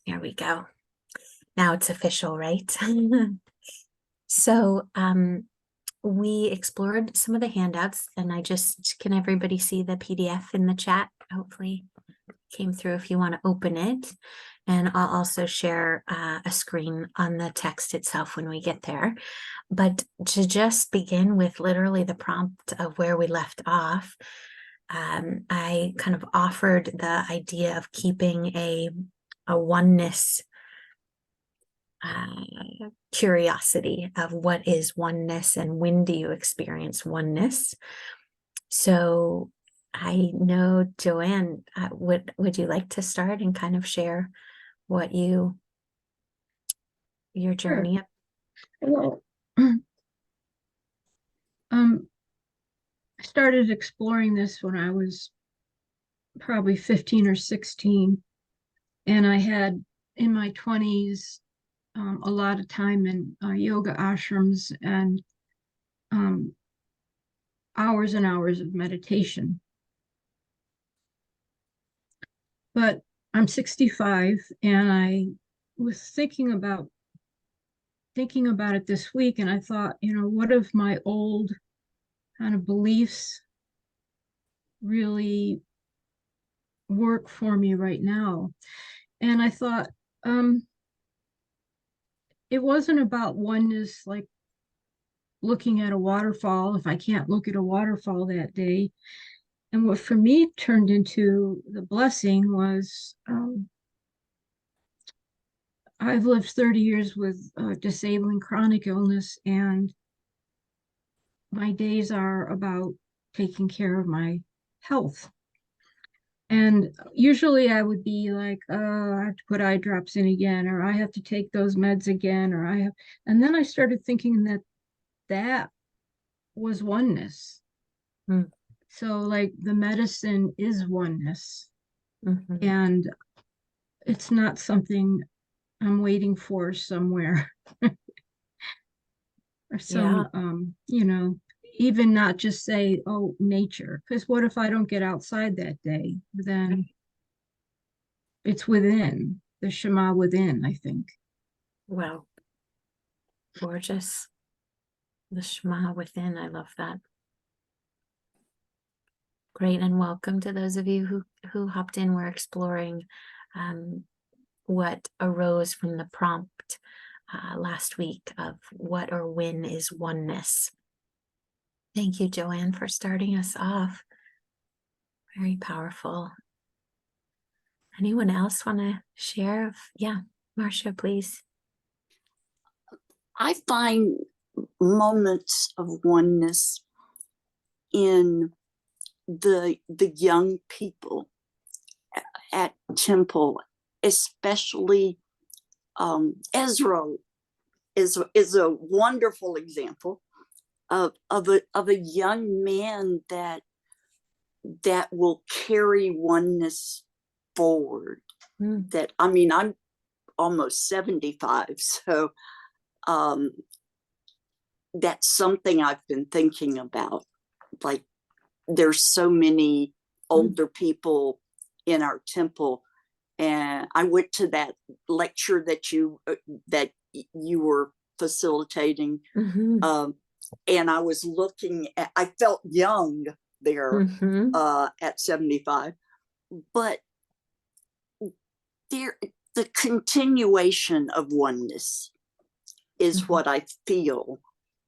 There we go. Now it's official, right? So we explored some of the handouts, and can everybody see the PDF in the chat? Hopefully came through if you want to open it. And I'll also share a screen on the text itself when we get there. But to just begin with literally the prompt of where we left off, I kind of offered the idea of keeping a oneness curiosity of what is oneness and when do you experience oneness. So I know, Joanne, would you like to start and kind of share what your journey? Sure. Well, I started exploring this when I was probably 15 or 16, and I had in my 20s a lot of time in yoga ashrams and hours and hours of meditation. But I'm 65, and I was thinking about it this week, and I thought, what if my old kind of beliefs really work for me right now? And I thought, it wasn't about oneness, like looking at a waterfall if I can't look at a waterfall that day. And what for me turned into the blessing was I've lived 30 years with disabling chronic illness, and my days are about taking care of my health. And usually I would be like, oh, I have to put eye drops in again, or I have to take those meds again, and then I started thinking that was oneness. Mm. So like the medicine is oneness, Mm-hmm. and it's not something I'm waiting for somewhere or some, even not just say, oh, nature. Because what if I don't get outside that day? Then it's within, the Shema within, I think. Wow. Gorgeous. The Shema within. I love that. Great, and welcome to those of you who hopped in. We're exploring what arose from the prompt last week of what or when is oneness. Thank you, Joanne, for starting us off. Very powerful. Anyone else want to share? Yeah, Marcia, please. I find moments of oneness in the young people at Temple, especially Ezra is a wonderful example of a young man that will carry oneness forward. That, I mean, I'm almost 75, so that's something I've been thinking about. Like, there's so many older people in our temple, and I went to that lecture that you were facilitating, and I was looking at, I felt young there at 75, but the continuation of oneness is what I feel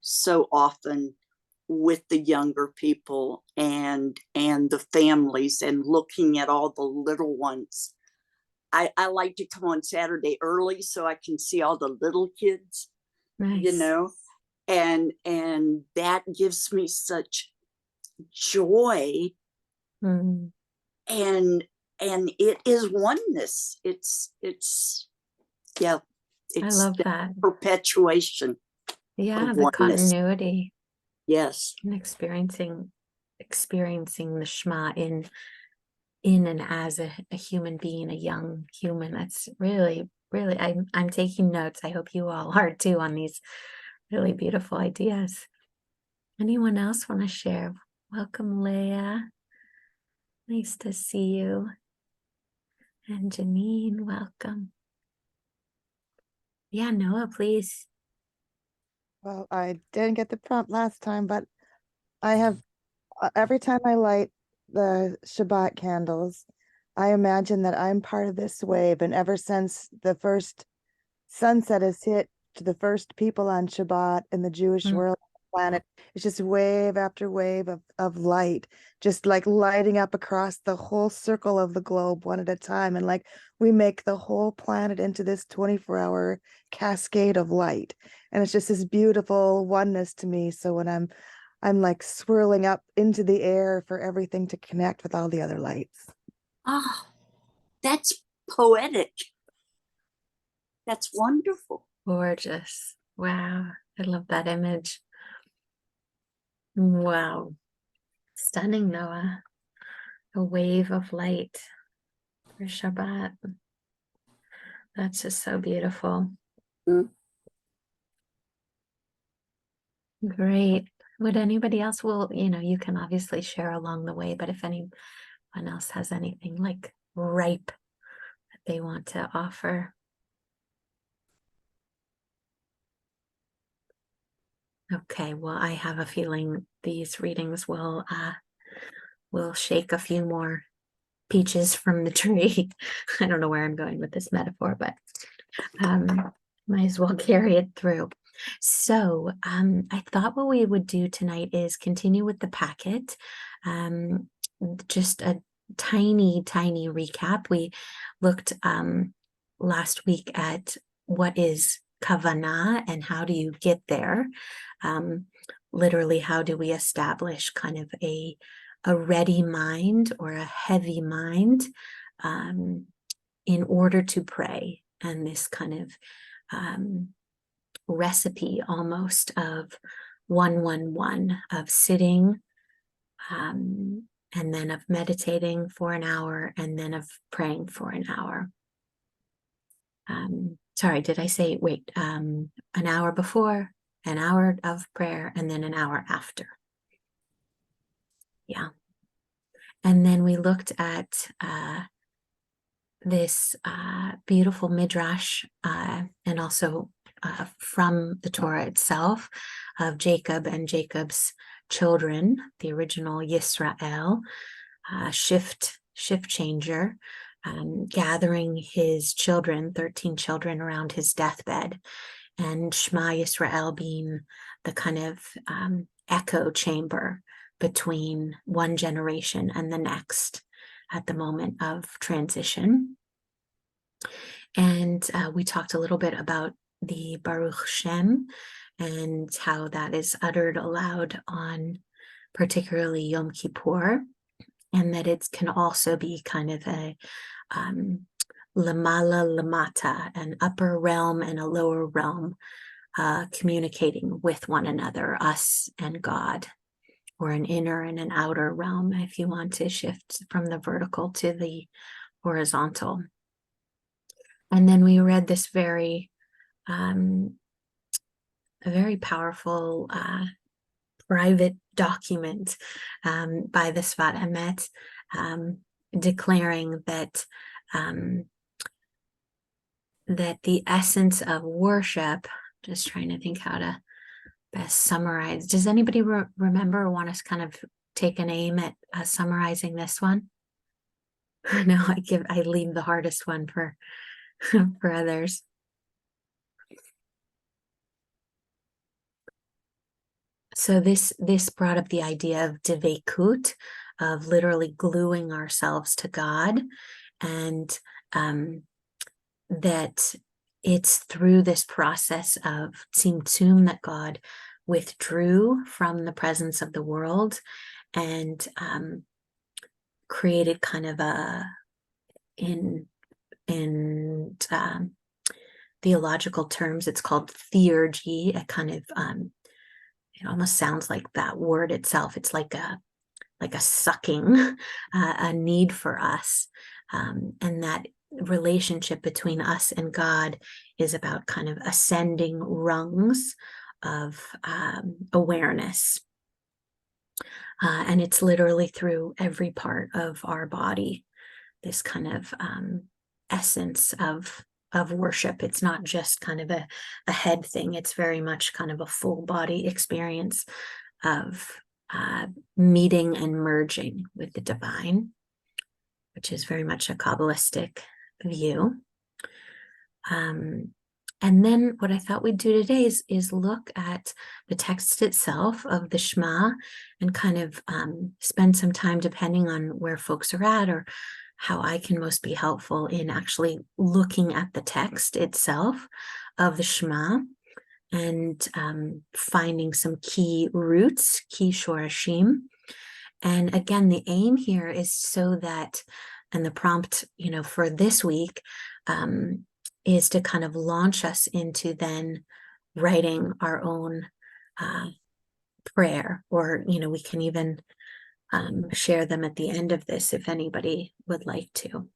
so often with the younger people and the families, and looking at all the little ones. I like to come on Saturday early so I can see all the little kids. Nice. And that gives me such joy. And it is oneness. It's I love that perpetuation. Yeah, the continuity. Yes. And experiencing the Shema in and as a human being, a young human. That's really, really, I'm taking notes. I hope you all are too on these really beautiful ideas. Anyone else want to share? Welcome, Leah. Nice to see you. And Janine, welcome. Yeah, Noah, please. Well, I didn't get the prompt last time, but I have every time I light the Shabbat candles, I imagine that I'm part of this wave. And ever since the first sunset has hit to the first people on Shabbat in the Jewish world, planet, it's just wave after wave of light, just like lighting up across the whole circle of the globe one at a time. And like we make the whole planet into this 24-hour cascade of light. And it's just this beautiful oneness to me. So when I'm like swirling up into the air for everything to connect with all the other lights. Oh, that's poetic. That's wonderful. Gorgeous. Wow. I love that image. Wow. Stunning, Noah. A wave of light for Shabbat. That's just so beautiful. Mm. Great. Would anybody else you can obviously share along the way, but if anyone else has anything like ripe that they want to offer. Okay, well, I have a feeling these readings will shake a few more peaches from the tree. I don't know where I'm going with this metaphor, but might as well carry it through. So I thought what we would do tonight is continue with the packet. Just a tiny recap. We looked last week at what is kavanah and how do you get there. Literally, how do we establish kind of a ready mind or a heavy mind in order to pray, and this kind of recipe almost of 1-1-1 of sitting and then of meditating for an hour and then of praying for an hour. Sorry, did I say, wait, an hour before, an hour of prayer, and then an hour after. Yeah. And then we looked at this beautiful midrash and also from the Torah itself of Jacob and Jacob's children, the original Yisrael, shift changer, gathering his children, 13 children, around his deathbed, and Shema Yisrael being the kind of echo chamber between one generation and the next at the moment of transition. And we talked a little bit about the Baruch Shem and how that is uttered aloud on particularly Yom Kippur, and that it can also be kind of a lamala lamata, an upper realm and a lower realm communicating with one another, us and God, or an inner and an outer realm if you want to shift from the vertical to the horizontal. And then we read this very powerful private document by the Sfat Emet, declaring that that the essence of worship, just trying to think how to best summarize. Does anybody remember or want us kind of take an aim at summarizing this one? No, I leave the hardest one for for others. So this brought up the idea of devekut, of literally gluing ourselves to God, and that it's through this process of tzimtzum that God withdrew from the presence of the world and created kind of in theological terms, it's called theurgy, a kind of it almost sounds like that word itself. It's like a sucking, a need for us, and that relationship between us and God is about kind of ascending rungs of awareness, and it's literally through every part of our body, this kind of essence of of worship. It's not just kind of a head thing. It's very much kind of a full body experience of meeting and merging with the divine, which is very much a Kabbalistic view. And then what I thought we'd do today is look at the text itself of the Shema and kind of spend some time, depending on where folks are at or how I can most be helpful in actually looking at the text itself of the Shema and finding some key roots, key shorashim. And again, the aim here is so that, and the prompt, for this week, is to kind of launch us into then writing our own prayer, or, we can even share them at the end of this if anybody would like to.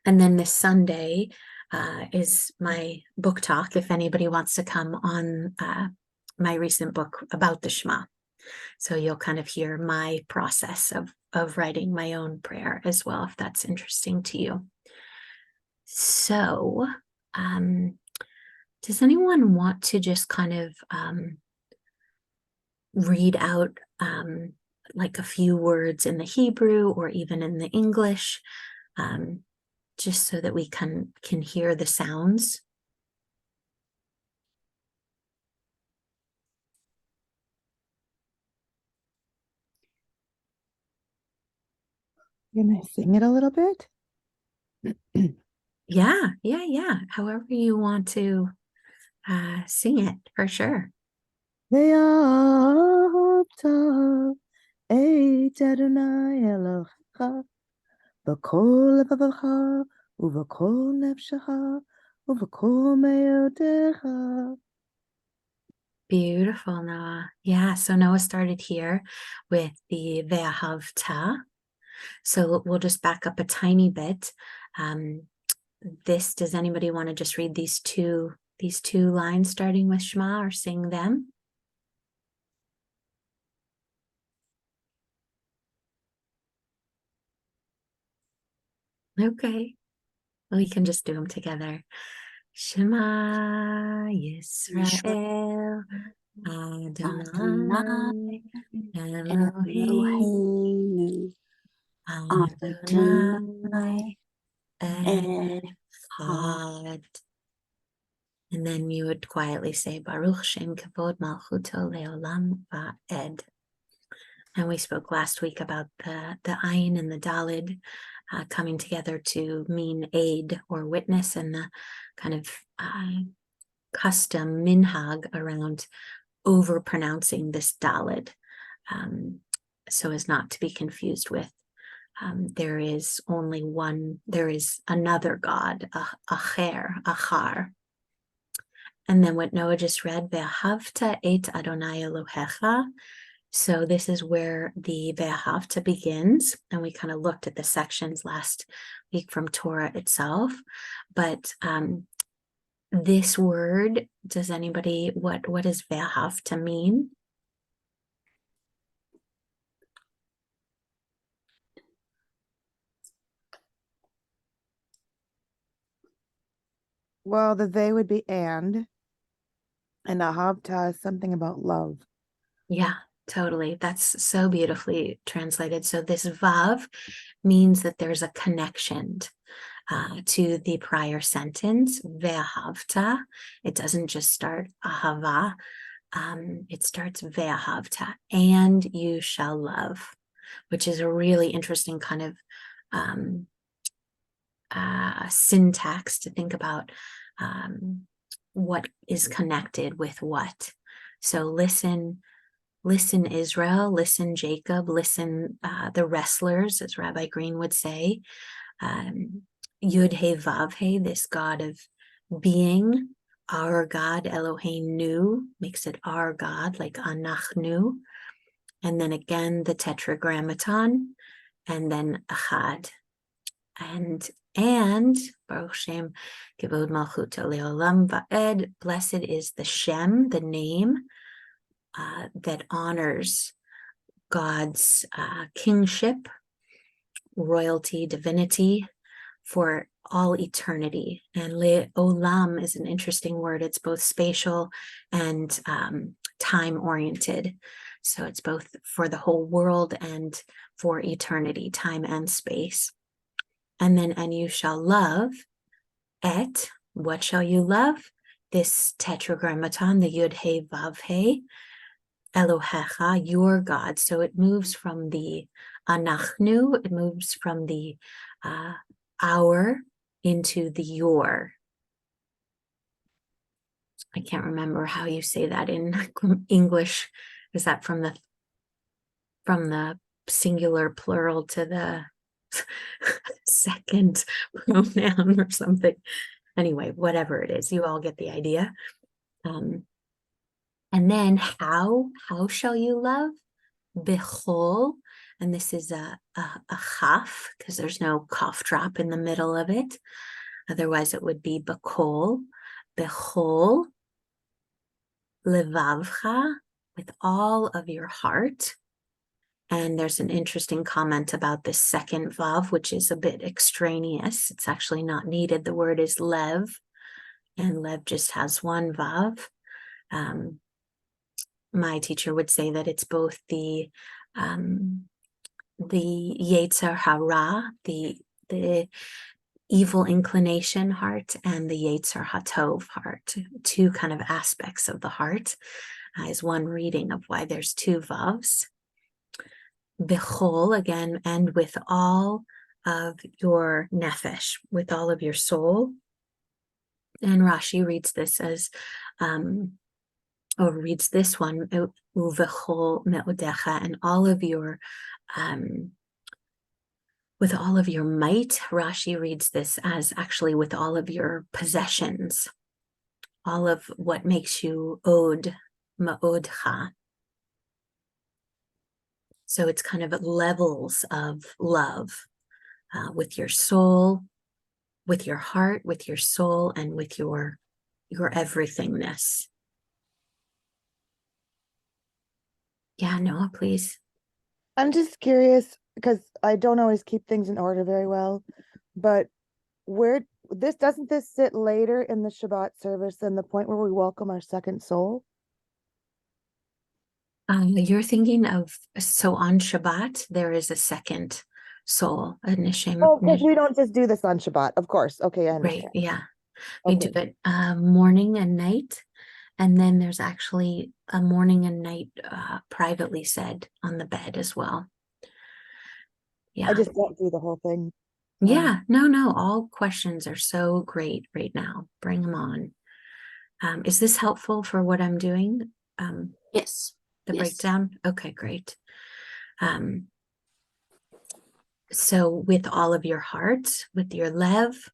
And then this Sunday is my book talk, if anybody wants to come on my recent book about the Shema. So you'll kind of hear my process of writing my own prayer as well, if that's interesting to you. So, does anyone want to just kind of read out like a few words in the Hebrew or even in the English, just so that we can hear the sounds? Can I sing it a little bit? Yeah. However you want to sing it, for sure. Ve'ahavta et Adonai Elohecha b'kol levavecha u'v'kol nefshecha u'v'kol me'odecha. Beautiful, Noah. Yeah, so Noah started here with the Ve'ahavta. So we'll just back up a tiny bit. Does anybody want to just read these two lines starting with Shema, or sing them? Okay, we can just do them together. Shema Yisrael Adonai Eloheinu Adonai Echad. And then you would quietly say Baruch Shem Kavod Malchuto Leolam Va'ed. And we spoke last week about the Ayin and the Dalid coming together to mean aid or witness, and the kind of custom minhag around over pronouncing this Dalid, so as not to be confused with there is only one, there is another God, Achar. And then what Noah just read, Ve'ahavta et Adonai Elohecha. So this is where the Ve'ahavta begins. And we kind of looked at the sections last week from Torah itself. But this word, does anybody, what does Ve'ahavta mean? Well, the they would be and ahavta is something about love. Yeah, totally. That's so beautifully translated. So this vav means that there's a connection to the prior sentence, ve'ahavta. It doesn't just start ahava. It starts ve'ahavta, and you shall love, which is a really interesting kind of syntax to think about what is connected with what. So listen Israel, listen Jacob, listen the wrestlers, as Rabbi Green would say. Yud He Vav He, this God of being, our God, Eloheinu, makes it our God, like Anachnu. And then again, the Tetragrammaton, and then Achad. And Baruch Shem Kivod Malchuto Leolam Va'ed, blessed is the Shem, the name that honors God's kingship, royalty, divinity for all eternity. And le'olam is an interesting word. It's both spatial and time oriented. So it's both for the whole world and for eternity, time and space. And then, and you shall love et, what shall you love? This tetragrammaton, the yud he vav he, Elohecha, your God. So it moves from the anachnu, it moves from the our into the your. I can't remember how you say that in English. Is that from the singular plural to the second pronoun or something? Anyway, whatever it is, you all get the idea. And then how shall you love? Bechol, and this is a chaf because there's no cough drop in the middle of it. Otherwise it would be bekol. Bechol levavcha, with all of your heart. And there's an interesting comment about this second vav, which is a bit extraneous. It's actually not needed. The word is lev, and lev just has one vav. My teacher would say that it's both the Yetzer Hara, the evil inclination heart, and the Yetzer HaTov heart, two kind of aspects of the heart, is one reading of why there's two vavs. Bechol, again, and with all of your nefesh, with all of your soul. And Rashi reads this as or reads this one, uvechol me'odecha, and all of your, with all of your might. Rashi reads this as actually with all of your possessions, all of what makes you od, ma'odcha. So it's kind of levels of love, with your soul, with your heart, with your soul, and with your everythingness. Yeah, Noah, please. I'm just curious because I don't always keep things in order very well, but doesn't this sit later in the Shabbat service than the point where we welcome our second soul? You're thinking of, so on Shabbat, there is a second soul, a Nishem. Oh, because we don't just do this on Shabbat, of course. Okay, I Right, understand. yeah. We Okay. do it morning and night. And then there's actually a morning and night privately said on the bed as well. Yeah. I just don't do the whole thing. Yeah, no, all questions are so great right now. Bring them on. Is this helpful for what I'm doing? Yes. The Yes. breakdown? Okay, great. So with all of your heart, with your lev,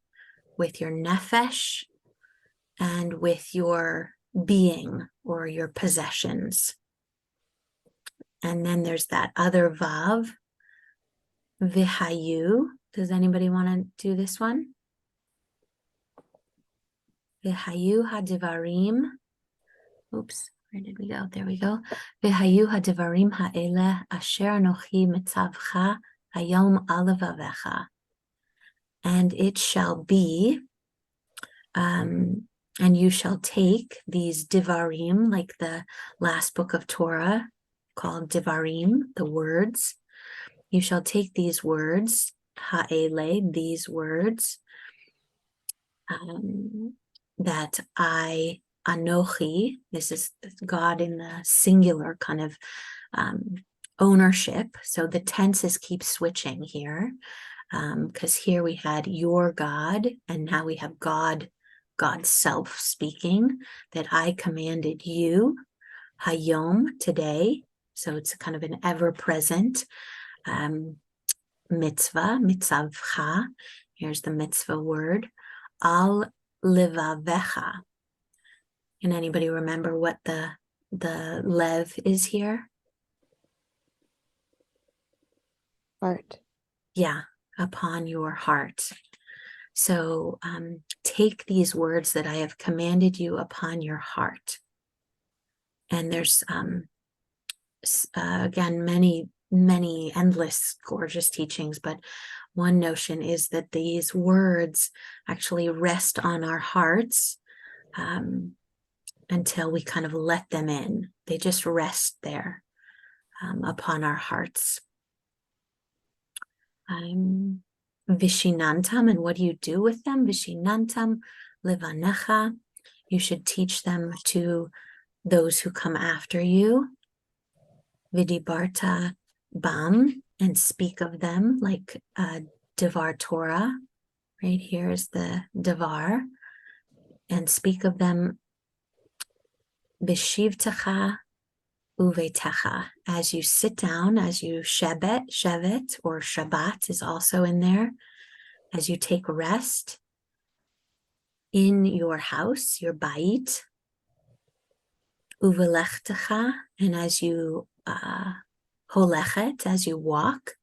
with your nefesh, and with your being or your possessions. And then there's that other vav, vihayu. Does anybody want to do this one? Vihayu hadivarim. Oops, where did we go? There we go. Vihayu hadivarim ha'ele asher anochi mitzavcha hayom alavavecha. And it shall be, and you shall take these divarim, like the last book of Torah called divarim, the words. You shall take these words, ha'ele, these words, that I, Anochi, this is God in the singular kind of ownership. So the tenses keep switching here, because here we had your God, and now we have God's self speaking, that I commanded you, Hayom, today. So it's kind of an ever-present mitzvah, mitzavcha. Here's the mitzvah word, al levavecha. Can anybody remember what the lev is here? Heart. Yeah, upon your heart. So take these words that I have commanded you upon your heart. And there's again many endless gorgeous teachings, but one notion is that these words actually rest on our hearts until we kind of let them in. They just rest there upon our hearts. Vishinantam, and what do you do with them? Vishinantam levanecha. You should teach them to those who come after you. Vidibarta bam, and speak of them, like Devar Torah. Right here is the Devar. And speak of them b'shivtecha uvetecha, as you sit down, as you shevet, or Shabbat is also in there, as you take rest in your house, your bait, uvelechtecha, and as you holechet, as you walk,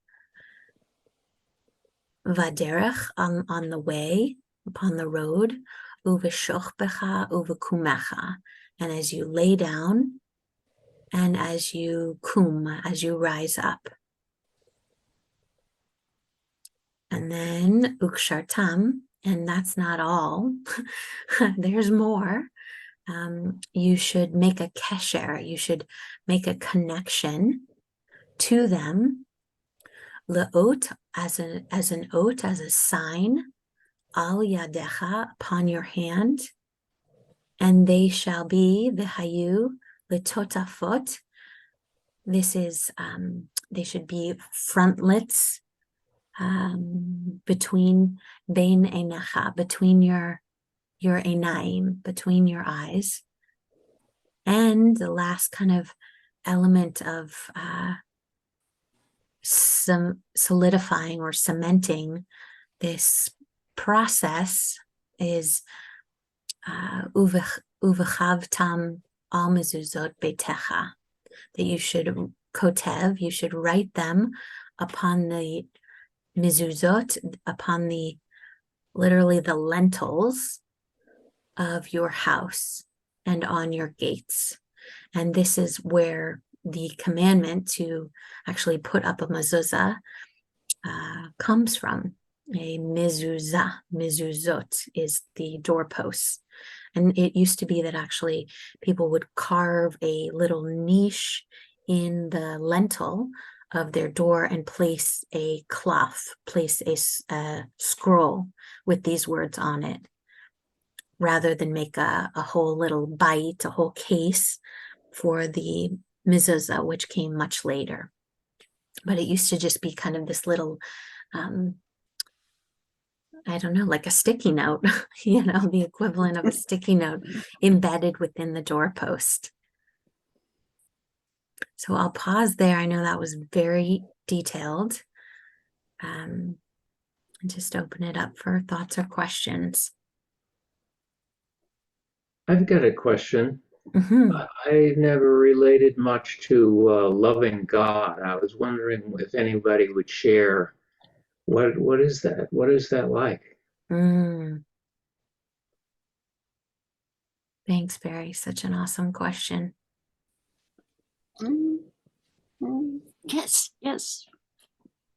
vaderech, on the way, upon the road, uveshochbecha uvekumecha, and as you lay down, and as you as you rise up. And then ukshartam, and that's not all. There's more. You should make a kesher. You should make a connection to them. Le'ot, as an oat, as a sign. Al yadecha, upon your hand. And they shall be v'hayu letotafot. This is, they should be frontlets between bein einecha, between your einaim, between your eyes. And the last kind of element of some solidifying or cementing this process is uvechavtam al mezuzot betecha, that you should kotev, you should write them upon the mezuzot, upon the, literally the lentils of your house and on your gates. And this is where the commandment to actually put up a mezuzah comes from. A mezuzah, mezuzot, is the doorposts. And it used to be that actually people would carve a little niche in the lintel of their door and place a cloth, place a scroll with these words on it, rather than make a whole little bite, a whole case for the mezuzah, which came much later. But it used to just be kind of this little, I don't know, like a sticky note, the equivalent of a sticky note embedded within the doorpost. So I'll pause there. I know that was very detailed. And just open it up for thoughts or questions. I've got a question. Mm-hmm. I never related much to loving God. I was wondering if anybody would share what is that? What is that like? Thanks, Barry. Such an awesome question. Yes.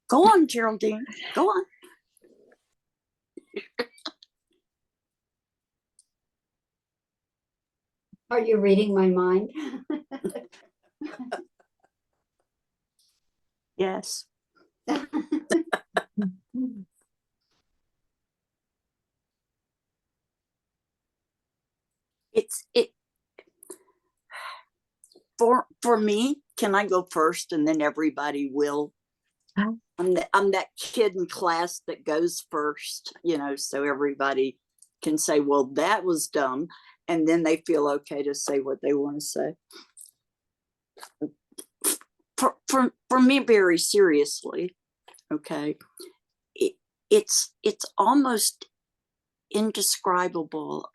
Go on, Geraldine. Go on. Are you reading my mind? Yes. For me, can I go first and then everybody will? I'm that kid in class that goes first, so everybody can say, well, that was dumb. And then they feel okay to say what they want to say. For me, very seriously, okay, it's almost indescribable.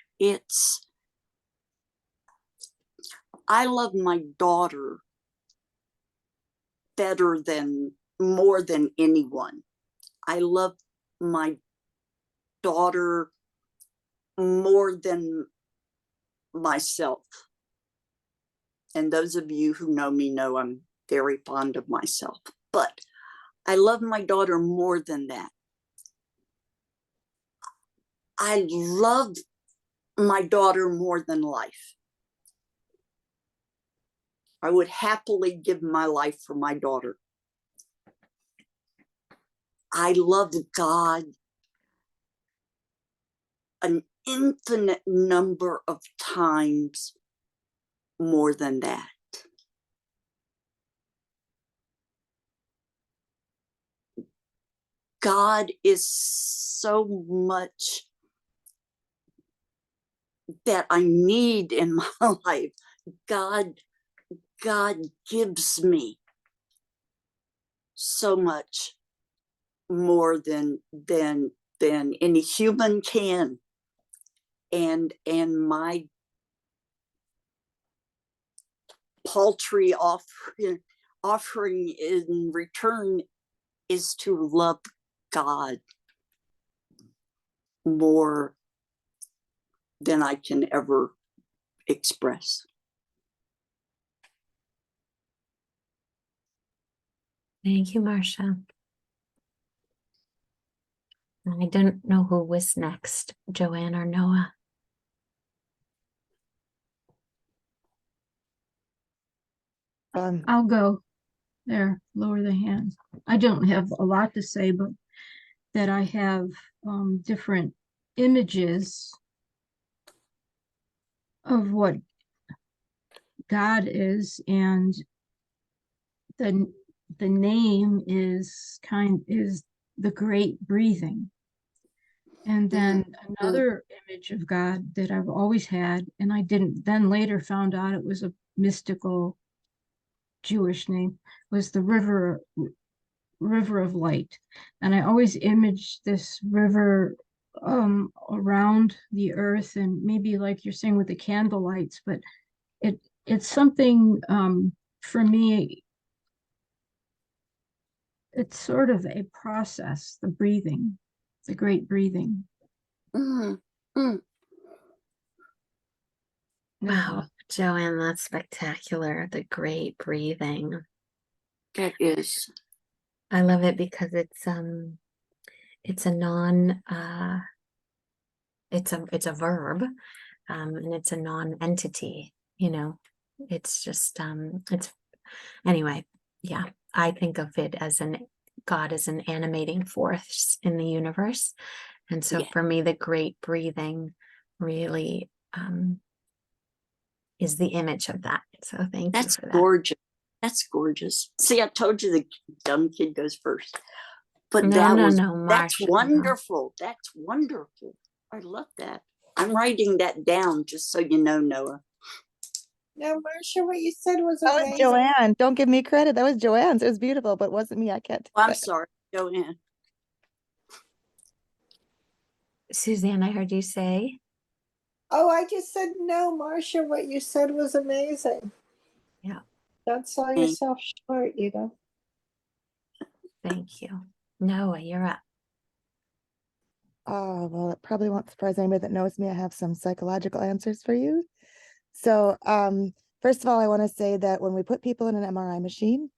I love my daughter more than anyone. I love my daughter more than myself. And those of you who know me know I'm very fond of myself, but I love my daughter more than that. I love my daughter more than life. I would happily give my life for my daughter. I love God an infinite number of times more than that. God is so much that I need in my life. God gives me so much more than any human can. And my paltry offering in return is to love God more than I can ever express. Thank you, Marcia. I don't know who was next, Joanne or Noah. I'll go there, lower the hand. I don't have a lot to say, but that I have different images of what God is, and the name is the great breathing. And then another image of God that I've always had, and I didn't then later found out it was a mystical Jewish name, was the river of light. And I always imaged this river around the earth, and maybe like you're saying with the candle lights, but it's something for me, it's sort of a process, the breathing, the great breathing. Wow, Joanne, that's spectacular. The great breathing. That is. I love it because it's a non it's a verb, and it's a non-entity, you know. It's just it's anyway, yeah. I think of it as God as an animating force in the universe. And so for me, the great breathing really is the image of that. So thank you for that. Gorgeous. That's gorgeous. See, I told you the dumb kid goes first. But that's wonderful. That's wonderful. I love that. I'm writing that down just so you know, Noah. No, Marcia, what you said was That was amazing. Joanne. Don't give me credit. That was Joanne's. It was beautiful, but it wasn't me. I can't. I'm sorry, Joanne. Suzanne, I heard you say. Oh, I just said no, Marcia, what you said was amazing. Yeah. Don't sell yourself short, you know. Thank you. Noah, you're up. Oh, well, it probably won't surprise anybody that knows me. I have some psychological answers for you. So, first of all, I want to say that when we put people in an MRI machine,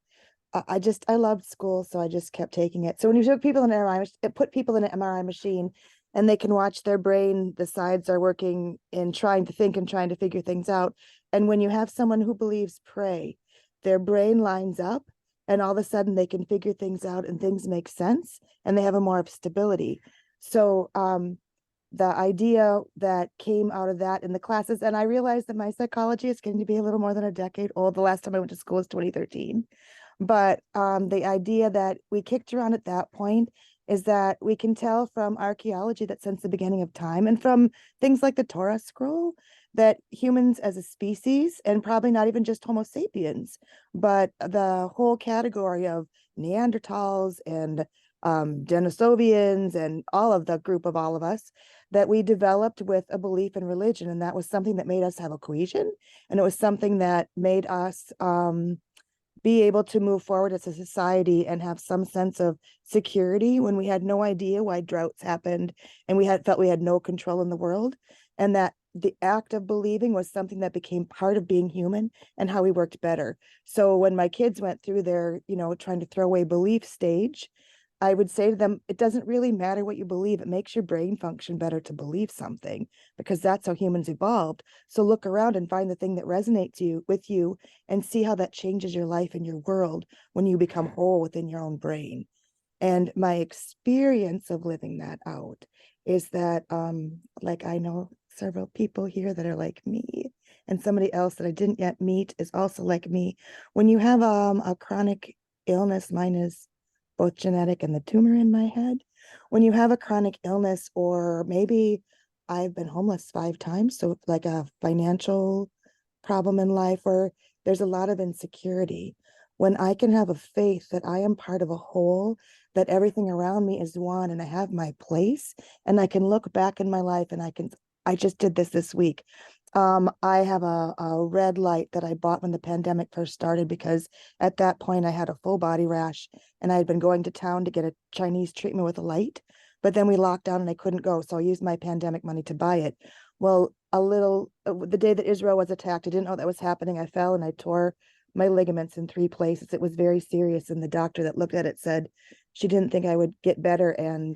I loved school, so I just kept taking it. So when you put people in an MRI machine, and they can watch their brain, the sides are working in trying to think and trying to figure things out. And when you have someone who believes pray, their brain lines up, and all of a sudden they can figure things out and things make sense, and they have a more of stability. So the idea that came out of that in the classes, and I realized that my psychology is getting to be a little more than a decade old. The last time I went to school was 2013. But the idea that we kicked around at that point is that we can tell from archaeology that since the beginning of time, and from things like the Torah scroll, that humans as a species, and probably not even just Homo sapiens, but the whole category of Neanderthals and Denisovians and all of the group of all of us, that we developed with a belief in religion. And that was something that made us have a cohesion. And it was something that made us be able to move forward as a society and have some sense of security when we had no idea why droughts happened, and we felt we had no control in the world. And that the act of believing was something that became part of being human and how we worked better. So when my kids went through their, trying to throw away belief stage, I would say to them, it doesn't really matter what you believe. It makes your brain function better to believe something, because that's how humans evolved. So look around and find the thing that resonates with you and see how that changes your life and your world when you become whole within your own brain. And my experience of living that out is that, like, I know several people here that are like me, and somebody else that I didn't yet meet is also like me. When you have a chronic illness, mine is both genetic and the tumor in my head. When you have a chronic illness, or maybe I've been homeless 5 times, so like a financial problem in life where there's a lot of insecurity. When I can have a faith that I am part of a whole, that everything around me is one, and I have my place, and I can look back in my life and I just did this week. I have a red light that I bought when the pandemic first started, because at that point I had a full body rash and I had been going to town to get a Chinese treatment with a light, but then we locked down and I couldn't go. So I used my pandemic money to buy it. Well, the day that Israel was attacked, I didn't know that was happening. I fell and I tore my ligaments in 3 places. It was very serious. And the doctor that looked at it said she didn't think I would get better, and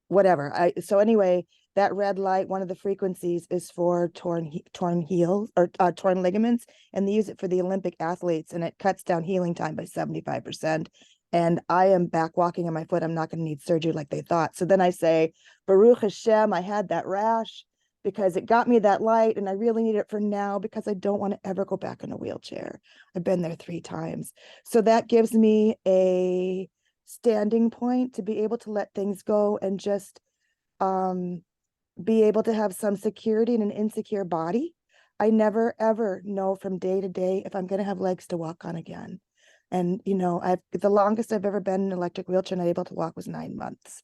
whatever. So anyway, that red light, one of the frequencies is for torn heels, or torn ligaments, and they use it for the Olympic athletes, and it cuts down healing time by 75%. And I am back walking on my foot. I'm not going to need surgery like they thought. So then I say, Baruch Hashem, I had that rash because it got me that light, and I really need it for now because I don't want to ever go back in a wheelchair. I've been there 3 times. So that gives me a standing point to be able to let things go and just be able to have some security in an insecure body. I never ever know from day to day if I'm going to have legs to walk on again. And the longest I've ever been in an electric wheelchair and able to walk was 9 months.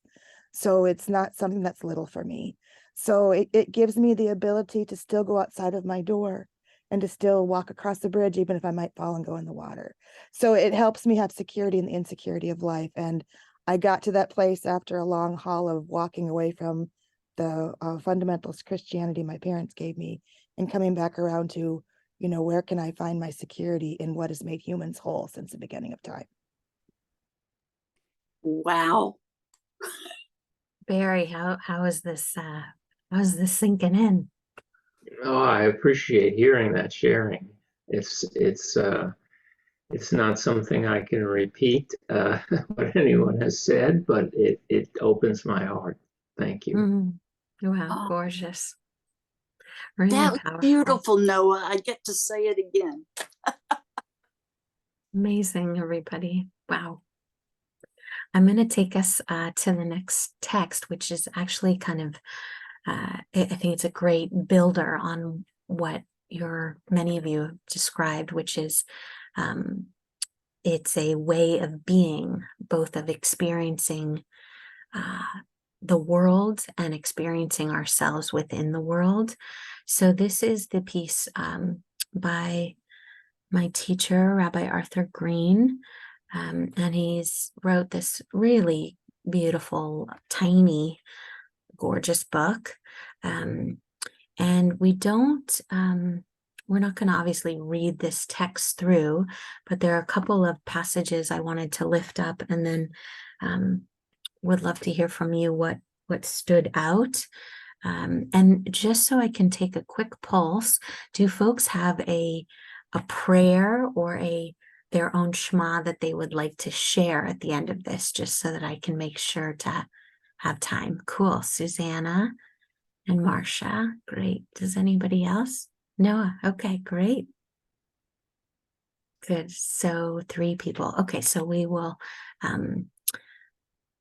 So it's not something that's little for me. So it gives me the ability to still go outside of my door and to still walk across the bridge, even if I might fall and go in the water. So it helps me have security in the insecurity of life. And I got to that place after a long haul of walking away from the fundamentalist Christianity my parents gave me, and coming back around to, where can I find my security in what has made humans whole since the beginning of time? Wow. Barry, how is this sinking in? Oh, I appreciate hearing that sharing. It's not something I can repeat what anyone has said, but it opens my heart. Thank you. Mhm. Wow, Oh, gorgeous. Really that was powerful. beautiful, Noah. I get to say it again. Amazing, everybody. Wow. I'm going to take us to the next text, which is actually kind of, I think it's a great builder on what many of you have described, which is it's a way of being, both of experiencing the world and experiencing ourselves within the world. So this is the piece by my teacher, Rabbi Arthur Green, and he's wrote this really beautiful, tiny, gorgeous book. And we're not going to obviously read this text through, but there are a couple of passages I wanted to lift up, and then would love to hear from you what stood out. And just so I can take a quick pulse, do folks have a prayer or their own Shema that they would like to share at the end of this, just so that I can make sure to have time? Cool. Susanna and Marcia. Great. Does anybody else? Noah. Okay, great. Good. So 3 people. Okay, so we will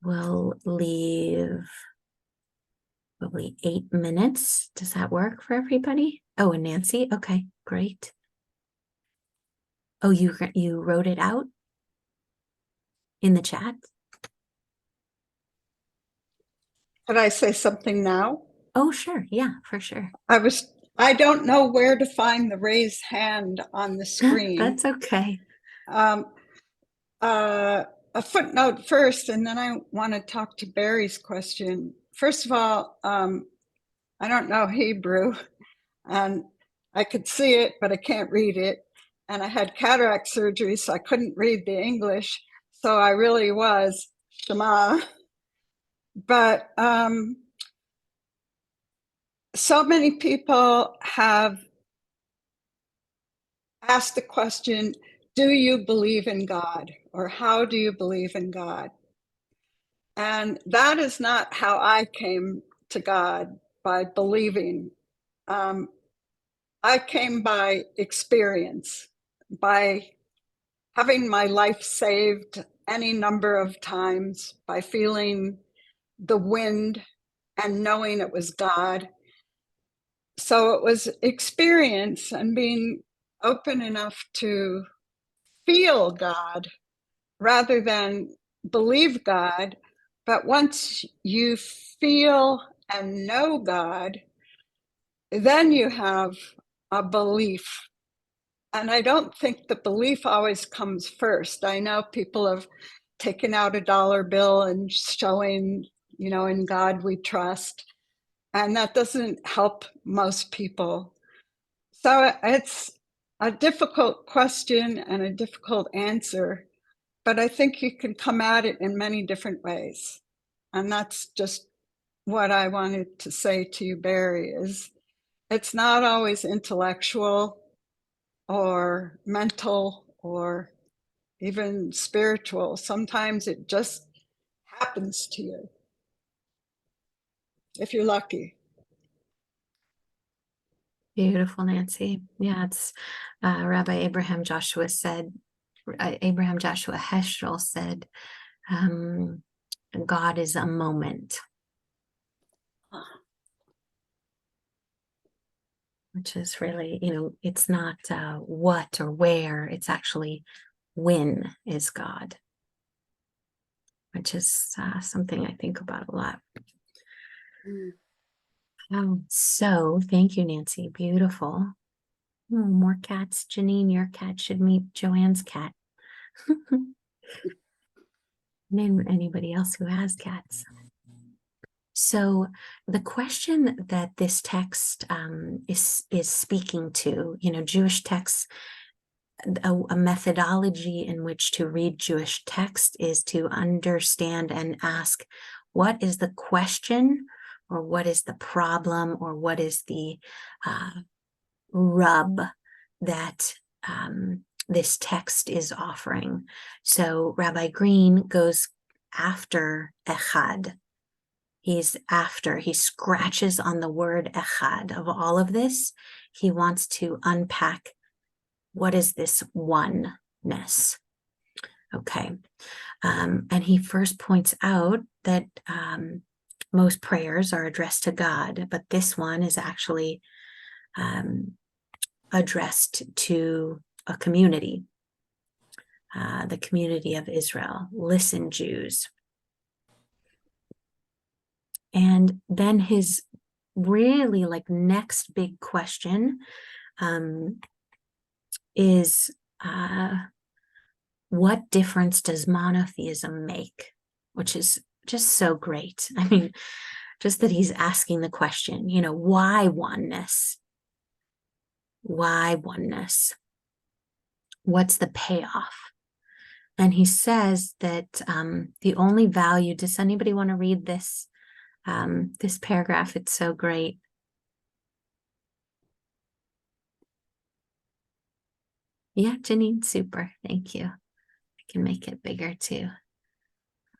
we'll leave probably 8 minutes. Does that work for everybody? Oh, and Nancy. Okay, great. Oh, you wrote it out in the chat? Could I say something now? Oh, sure. Yeah, for sure. I don't know where to find the raised hand on the screen. That's okay. A footnote first, and then I want to talk to Barry's question. First of all, I don't know Hebrew, and I could see it, but I can't read it. And I had cataract surgery, so I couldn't read the English. So I really was Shema, but so many people have asked the question, do you believe in God? Or how do you believe in God? And that is not how I came to God, by believing. I came by experience, by having my life saved any number of times, by feeling the wind and knowing it was God. So it was experience and being open enough to feel God rather than believe God. But once you feel and know God, then you have a belief. And I don't think the belief always comes first. I know people have taken out a dollar bill and showing, in God we trust. And that doesn't help most people. So it's a difficult question and a difficult answer, but I think you can come at it in many different ways. And that's just what I wanted to say to you, Barry, is it's not always intellectual or mental or even spiritual. Sometimes it just happens to you, if you're lucky. Beautiful, Nancy. Yeah, it's Rabbi Abraham Joshua Heschel said, God is a moment. Which is really, it's not what or where, it's actually when is God, which is something I think about a lot. So thank you, Nancy. Beautiful. More cats. Janine, your cat should meet Joanne's cat. Name anybody else who has cats. So the question that this text is speaking to, Jewish texts, a methodology in which to read Jewish text is to understand and ask, what is the question, or what is the problem, or what is the rub that this text is offering? So Rabbi Green goes after echad. He scratches on the word echad of all of this. He wants to unpack, what is this oneness? Okay. And he first points out that most prayers are addressed to God, but this one is actually addressed to a community, the community of Israel. Listen, Jews. And then his really next big question is, what difference does monotheism make? Which is just so great. I mean, just that he's asking the question, why oneness? Why oneness? What's the payoff? And he says that the only value, does anybody want to read this paragraph? It's so great. Yeah, Janine, super. Thank you. I can make it bigger too.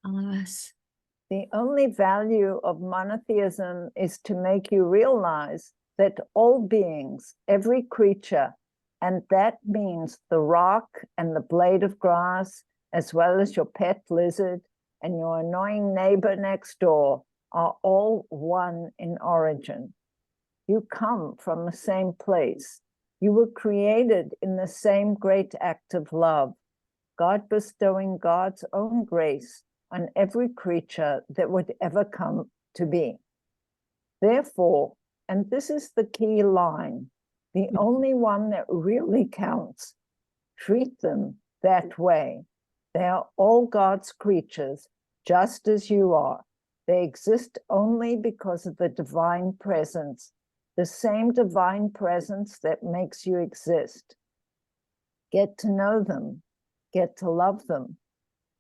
All of us. The only value of monotheism is to make you realize that all beings, every creature, and that means the rock and the blade of grass, as well as your pet lizard and your annoying neighbor next door, are all one in origin. You come from the same place. You were created in the same great act of love, God bestowing God's own grace on every creature that would ever come to be. Therefore, and this is the key line, the only one that really counts, treat them that way. They are all God's creatures, just as you are. They exist only because of the divine presence, the same divine presence that makes you exist. Get to know them, get to love them.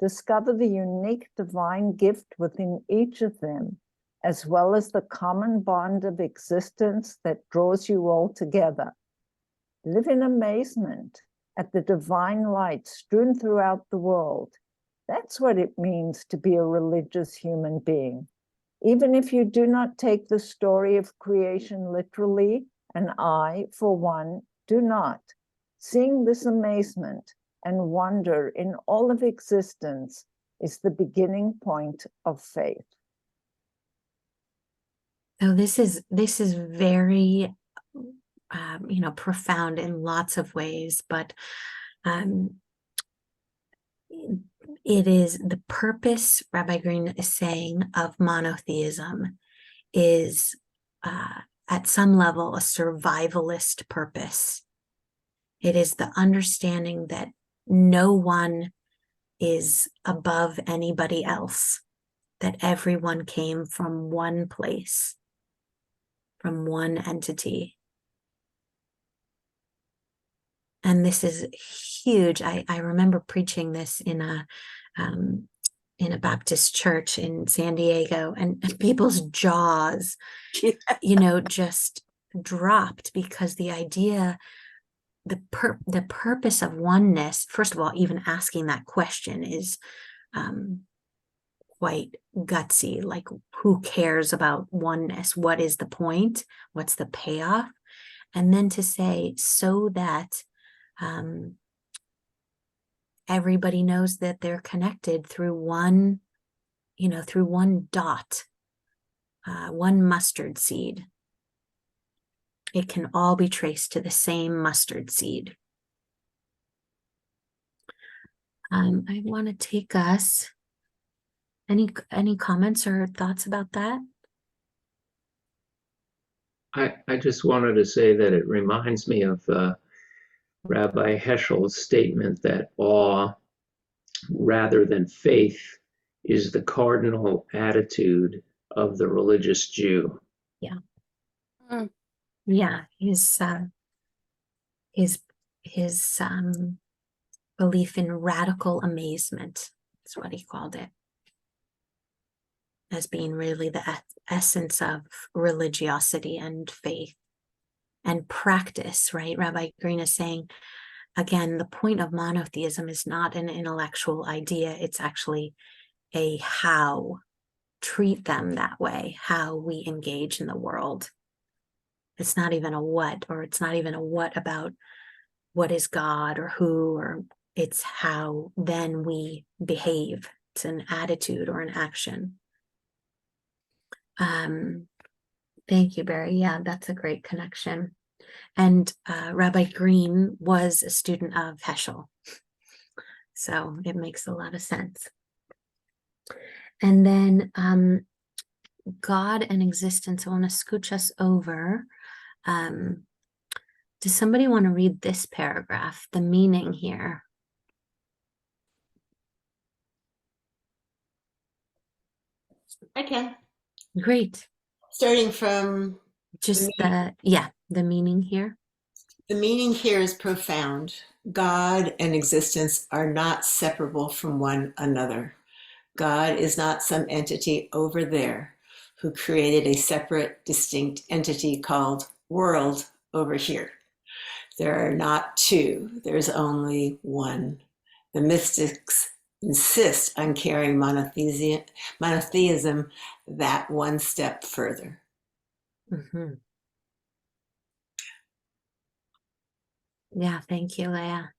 discover the unique divine gift within each of them, as well as the common bond of existence that draws you all together. Live in amazement at the divine light strewn throughout the world. That's what it means to be a religious human being. Even if you do not take the story of creation literally, and I, for one, do not, seeing this amazement and wonder in all of existence is the beginning point of faith. So this is very profound in lots of ways, but it is the purpose, Rabbi Green is saying, of monotheism is at some level a survivalist purpose. It is the understanding that no one is above anybody else, that everyone came from one place, from one entity. And this is huge. I remember preaching this in a Baptist church in San Diego, and people's jaws, just dropped, because the idea, the purpose of oneness, first of all, even asking that question is quite gutsy. Like, who cares about oneness? What is the point? What's the payoff? And then to say, so that everybody knows that they're connected through one dot, one mustard seed. It can all be traced to the same mustard seed. I want to take us, any comments or thoughts about that? I just wanted to say that it reminds me of Rabbi Heschel's statement that awe rather than faith is the cardinal attitude of the religious Jew. Yeah. Yeah, his belief in radical amazement is what he called it, as being really the essence of religiosity and faith and practice, right? Rabbi Green is saying, again, the point of monotheism is not an intellectual idea. It's actually a how. Treat them that way, how we engage in the world. It's not even a what, or it's not even a what about what is God or who, or it's how then we behave. It's an attitude or an action. Thank you, Barry. Yeah, that's a great connection. And Rabbi Green was a student of Heschel, so it makes a lot of sense. And then God and existence, I want to scooch us over. Does somebody want to read this paragraph, the meaning here? I can. Great. Starting from Just the meaning here. the meaning here is profound. God and existence are not separable from one another. God is not some entity over there who created a separate, distinct entity called world over here. There are not two, there's only one. The mystics insist on carrying monotheism that one step further. Mm-hmm. Yeah, thank you, Leah.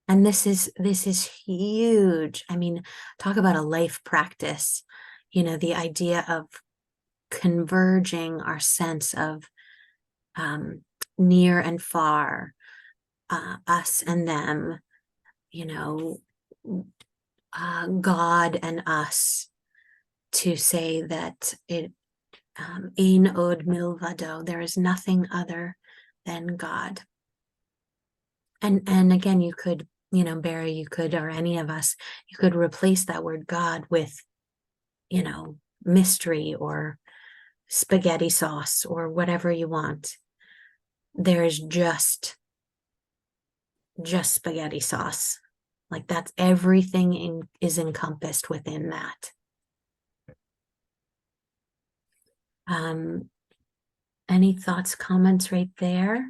And this is huge. I mean, talk about a life practice, the idea of converging our sense of near and far, us and them, God and us, to say that it ein od milvado, there is nothing other than God. And again, you could, Barry, you could, or any of us, you could replace that word God with, mystery or spaghetti sauce or whatever you want. There is just spaghetti sauce. Like that's everything is encompassed within that. Any thoughts, comments right there?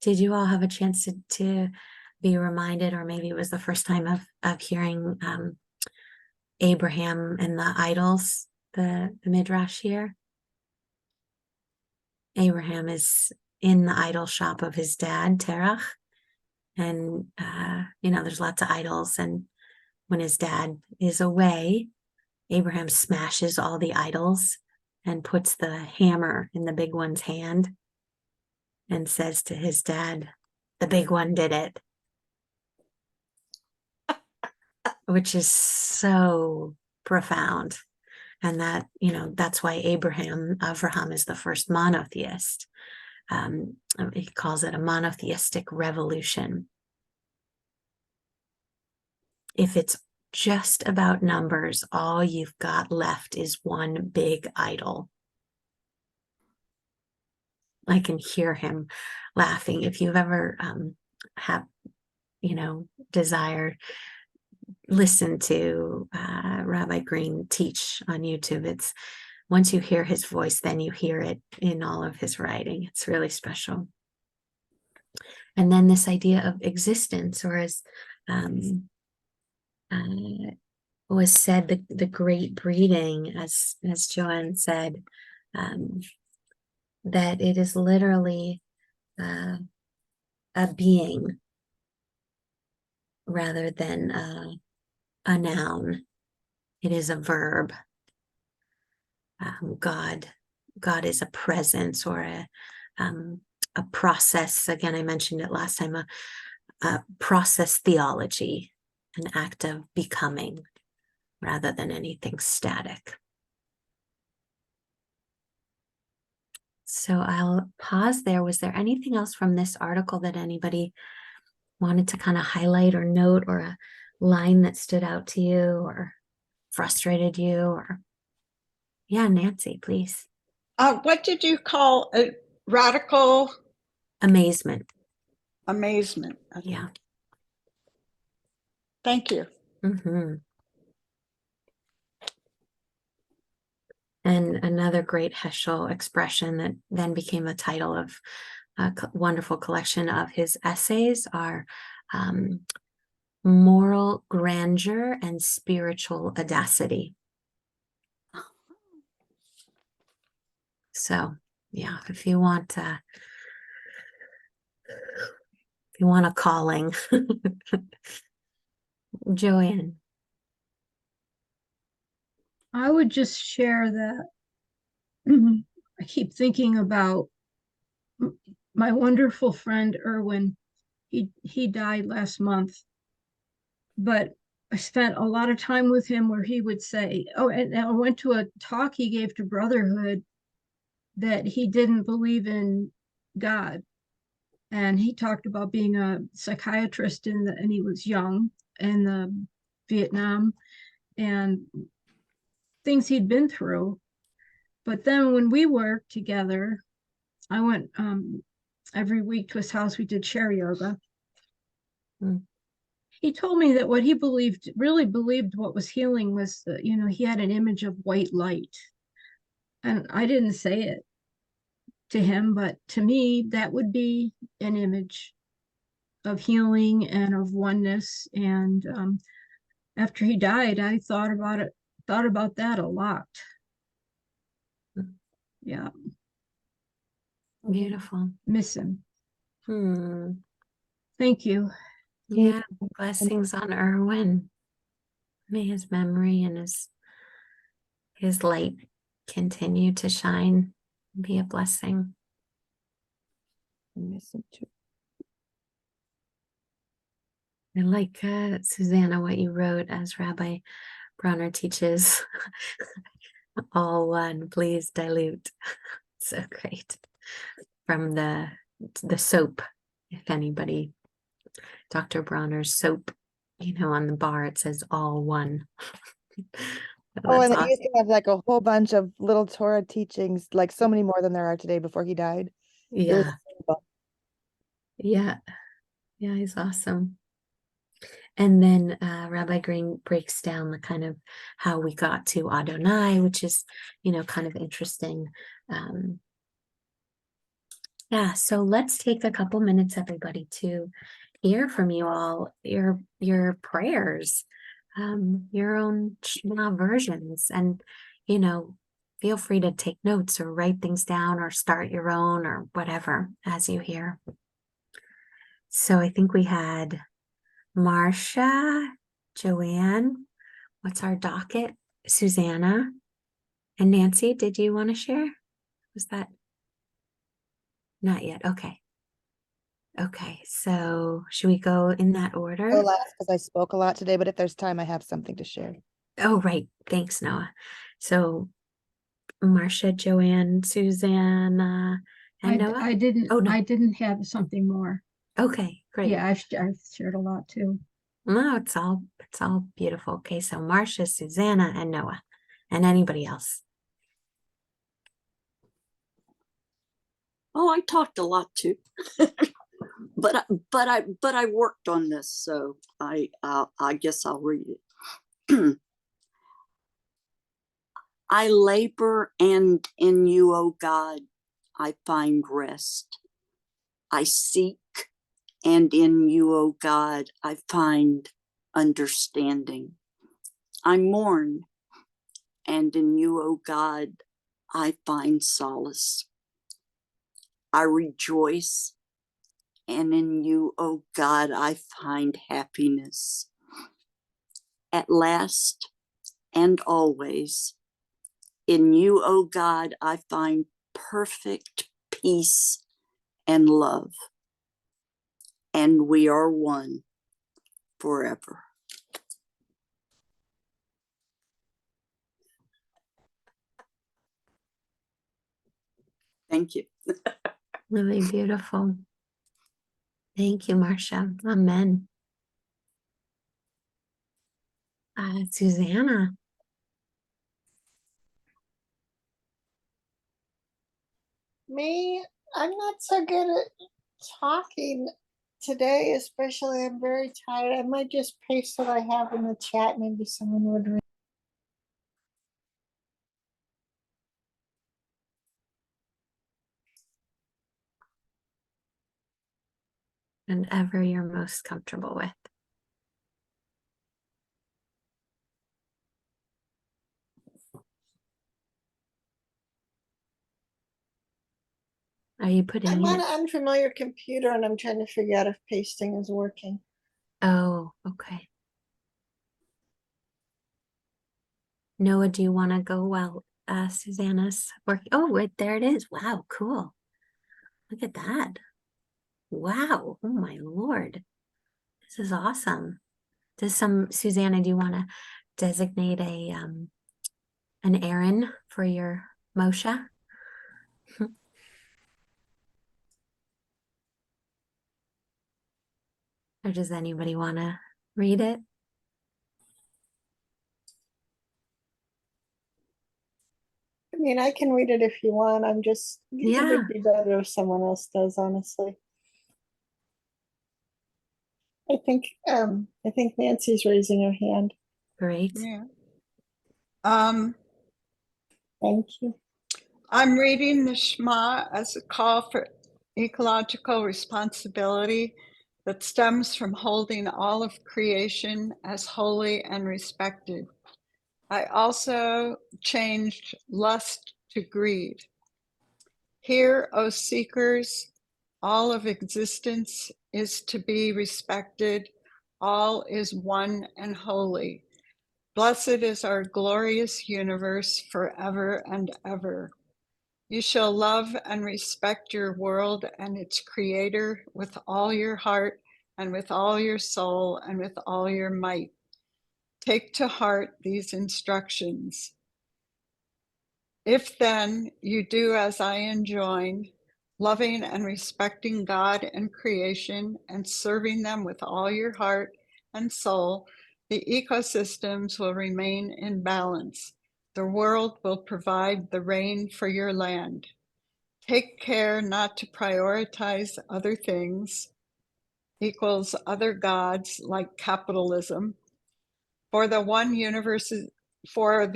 Did you all have a chance to be reminded, or maybe it was the first time of hearing Abraham and the idols, the Midrash here? Abraham is in the idol shop of his dad, Terach. And, there's lots of idols. And when his dad is away, Abraham smashes all the idols and puts the hammer in the big one's hand and says to his dad, "The big one did it." Which is so profound. And that, that's why Avraham is the first monotheist. He calls it a monotheistic revolution. If it's just about numbers, all you've got left is one big idol. I can hear him laughing. If you've ever desire, listen to Rabbi Green teach on YouTube. It's once you hear his voice, then you hear it in all of his writing. It's really special. And then this idea of existence, or as was said, the great breeding, as Joanne said, that it is literally a being rather than a noun. It is a verb. God is a presence, or a process. Again, I mentioned it last time, a process theology, an act of becoming rather than anything static. So I'll pause there. Was there anything else from this article that anybody wanted to kind of highlight or note, or a line that stood out to you or frustrated you? Or yeah, Nancy, please. What did you call a radical amazement? Amazement. Okay. Yeah. Thank you. Mm-hmm. And another great Heschel expression that then became a title of a wonderful collection of his essays are moral grandeur and spiritual audacity. So, yeah, if you want a calling, Joanne. I would just share that I keep thinking about my wonderful friend Erwin. He died last month, but I spent a lot of time with him where he would say, and I went to a talk he gave to Brotherhood that he didn't believe in God. And he talked about being a psychiatrist and he was young in the Vietnam and things he'd been through. But then when we worked together, I went every week to his house. We did chair yoga. He told me that what he really believed what was healing was, he had an image of white light. And I didn't say it to him, but to me, that would be an image of healing and of oneness. And after he died, I thought about that a lot. Yeah. Beautiful. Miss him. Thank you. Yeah, blessings on Erwin. May his memory and his light continue to shine, be a blessing. Miss him too. I like, Susanna, what you wrote as Rabbi Bronner teaches. All one, please dilute. So great. From the soap, if anybody, Dr. Bronner's soap, on the bar, it says all one. Oh, and it used to have like a whole bunch of little Torah teachings, like so many more than there are today before he died. Yeah. Yeah. Yeah, he's awesome. And then Rabbi Green breaks down the kind of how we got to Adonai, which is, kind of interesting. Yeah, so let's take a couple minutes, everybody, to hear from you all, your prayers, your own Shema versions, and feel free to take notes or write things down or start your own or whatever as you hear. So I think we had Marcia, Joanne, what's our docket? Susanna, and Nancy, did you want to share? Was that? Not yet. Okay. Okay, so should we go in that order? Go last because I spoke a lot today, but if there's time, I have something to share. Oh, right. Thanks, Noah. So Marcia, Joanne, Susanna, and Noah? I didn't, Oh, no. I didn't have something more. Okay, great. Yeah, I've shared a lot too. No, it's all beautiful. Okay, so Marcia, Susanna, and Noah, and anybody else. Oh, I talked a lot too. but I worked on this, so I guess I'll read it. I labor, and in you, O God, I find rest. I seek, and in you, O God, I find understanding. I mourn, and in you, O God, I find solace. I rejoice, and in you, O God, I find happiness. At last and always, in you, O God, I find perfect peace and love, and we are one forever. Thank you. Really beautiful. Thank you, Marcia. Amen. Susanna. Me, I'm not so good at talking today, especially. I'm very tired. I might just paste what I have in the chat. Maybe someone would read. And ever you're most comfortable with. Are you putting I'm on it? an unfamiliar computer and I'm trying to figure out if pasting is working. Oh, okay. Noah, do you want to go while Susanna's working? Oh, wait, there it is. Wow, cool. Look at that. Wow. Oh my Lord. This is awesome. Susanna, do you want to designate an errand for your Moshe? Or does anybody want to read it? I mean, I can read it if you want. I'm just, it would be better if someone else does, honestly. I think Nancy's raising her hand. Great. Yeah. Thank you. I'm reading the Shema as a call for ecological responsibility that stems from holding all of creation as holy and respected. I also changed lust to greed. Hear, O seekers, all of existence is to be respected. All is one and holy. Blessed is our glorious universe forever and ever. You shall love and respect your world and its creator with all your heart and with all your soul and with all your might. Take to heart these instructions. If then you do as I enjoin, loving and respecting God and creation and serving them with all your heart and soul, the ecosystems will remain in balance. The world will provide the rain for your land. Take care not to prioritize other things. equals other gods like capitalism. For the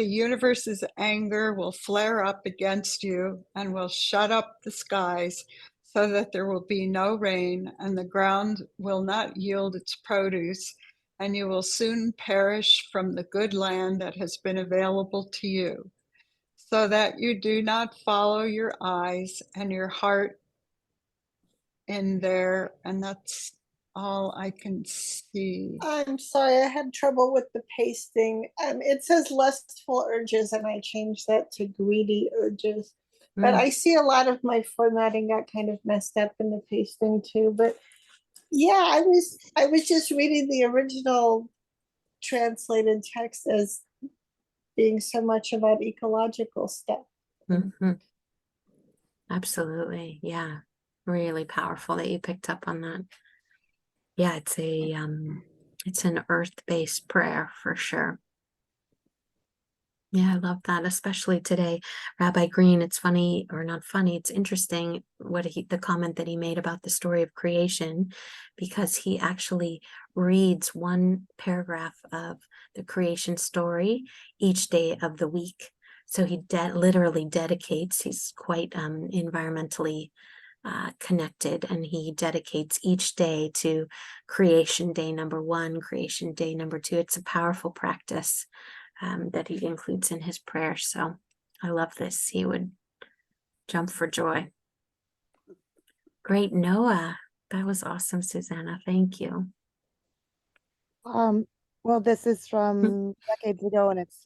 universe's anger will flare up against you and will shut up the skies so that there will be no rain and the ground will not yield its produce, and you will soon perish from the good land that has been available to you, so that you do not follow your eyes and your heart in there. And that's all I can see. I'm sorry, I had trouble with the pasting. It says lustful urges, and I changed that to greedy urges. But I see a lot of my formatting got kind of messed up in the pasting too. But yeah, I was just reading the original translated text as being so much about ecological stuff. Mhm. Absolutely. Yeah. Really powerful that you picked up on that. Yeah, it's an earth-based prayer for sure. Yeah, I love that, especially today. Rabbi Green, it's funny, or not funny, it's interesting the comment that he made about the story of creation, because he actually reads one paragraph of the creation story each day of the week. So he literally dedicates, he's quite environmentally connected, and he dedicates each day to creation day number 1, creation day number 2. It's a powerful practice that he includes in his prayer. So I love this. He would jump for joy. Great, Noah. That was awesome, Susanna. Thank you. Well, this is from decades ago, and it's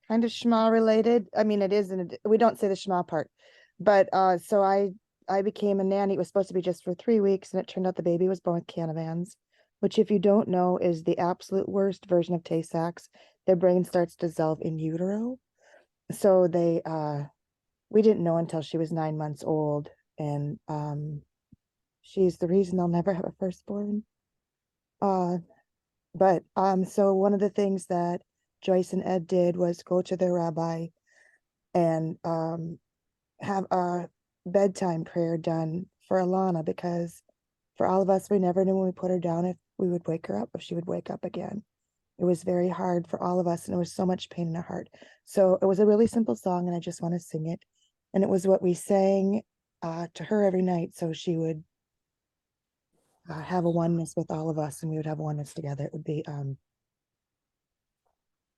kind of Shema related. I mean, it isn't. We don't say the Shema part, but so I became a nanny. It was supposed to be just for 3 weeks, and it turned out the baby was born with Canavan's, which, if you don't know, is the absolute worst version of Tay-Sachs. Their brain starts to dissolve in utero. So we didn't know until she was 9 months old, and she's the reason I'll never have a firstborn. But so one of the things that Joyce and Ed did was go to their rabbi and have a bedtime prayer done for Alana, because for all of us, we never knew when we put her down if we would wake her up, if she would wake up again. It was very hard for all of us, and it was so much pain in our heart. So it was a really simple song, and I just want to sing it. And it was what we sang to her every night, so she would have a oneness with all of us, and we would have oneness together. It would be,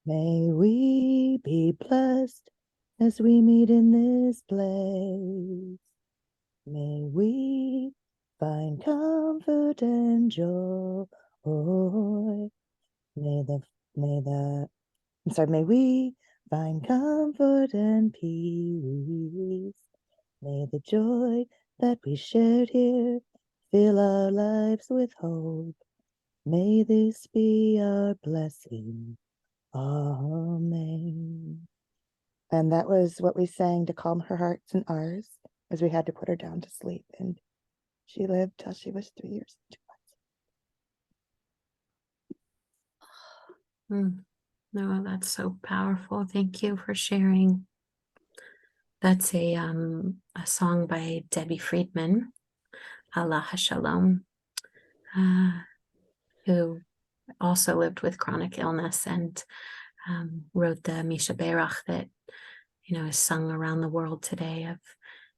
may we be blessed as we meet in this place. May we find comfort and joy. May we find comfort and peace. May the joy that we shared here fill our lives with hope. May this be our blessing. Amen. And that was what we sang to calm her hearts and ours, as we had to put her down to sleep. And she lived till she was 3 years and 2 months. No, that's so powerful. Thank you for sharing. That's a song by Debbie Friedman, Allah HaShalom, who also lived with chronic illness and wrote the Misha Berach that is sung around the world today, of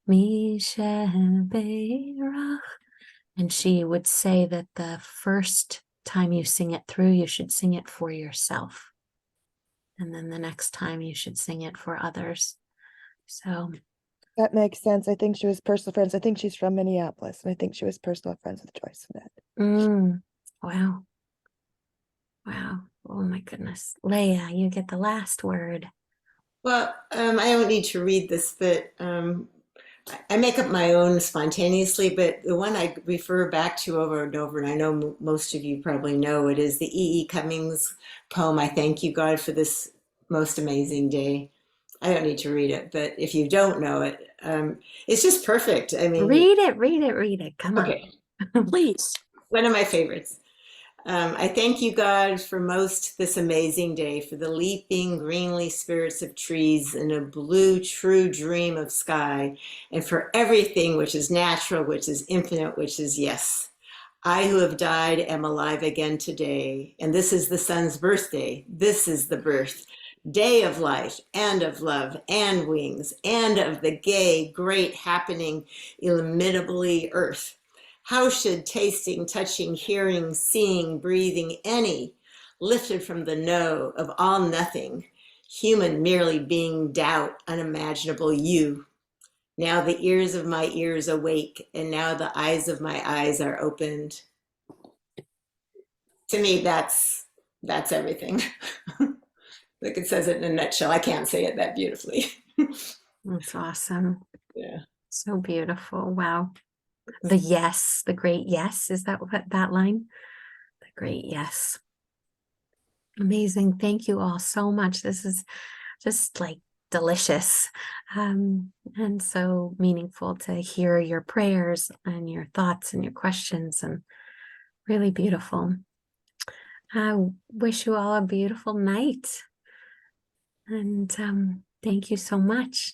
Misha Berach. And she would say that the first time you sing it through, you should sing it for yourself. And then the next time you should sing it for others. So that makes sense. I think she was personal friends. I think she's from Minneapolis, and I think she was personal friends with Joyce and Ed. Wow. Wow. Oh my goodness. Leah, you get the last word. Well, I don't need to read this, but I make up my own spontaneously, but the one I refer back to over and over, and I know most of you probably know it, is the E.E. Cummings poem, I Thank You, God, for This Most Amazing Day. I don't need to read it, but if you don't know it, it's just perfect. I mean, read it. Come okay. on. Please. One of my favorites. I thank you, God, for most this amazing day, for the leaping greenly spirits of trees and a blue true dream of sky, and for everything which is natural, which is infinite, which is yes. I who have died am alive again today, and this is the sun's birthday. This is the birth, day of life and of love and wings and of the gay, great happening, illimitably earth. How should tasting, touching, hearing, seeing, breathing, any, lifted from the no of all nothing, human merely being doubt, unimaginable you. Now the ears of my ears awake, and now the eyes of my eyes are opened. To me, that's everything. Like it says it in a nutshell. I can't say it that beautifully. That's awesome. Yeah. So beautiful. Wow. The yes, the great yes. Is that what that line? The great yes. Amazing. Thank you all so much. This is just like delicious, and so meaningful to hear your prayers and your thoughts and your questions, and really beautiful. I wish you all a beautiful night, and thank you so much.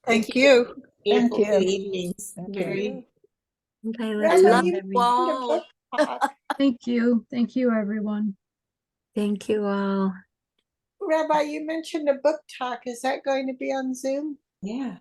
Thank you. Beautiful you. good evenings. Thank Very. Okay, I let's love end. you mentioned a all. book talk. Thank you. Thank you, everyone. Thank you all. Rabbi, you mentioned a book talk. Is that going to be on Zoom? Yeah.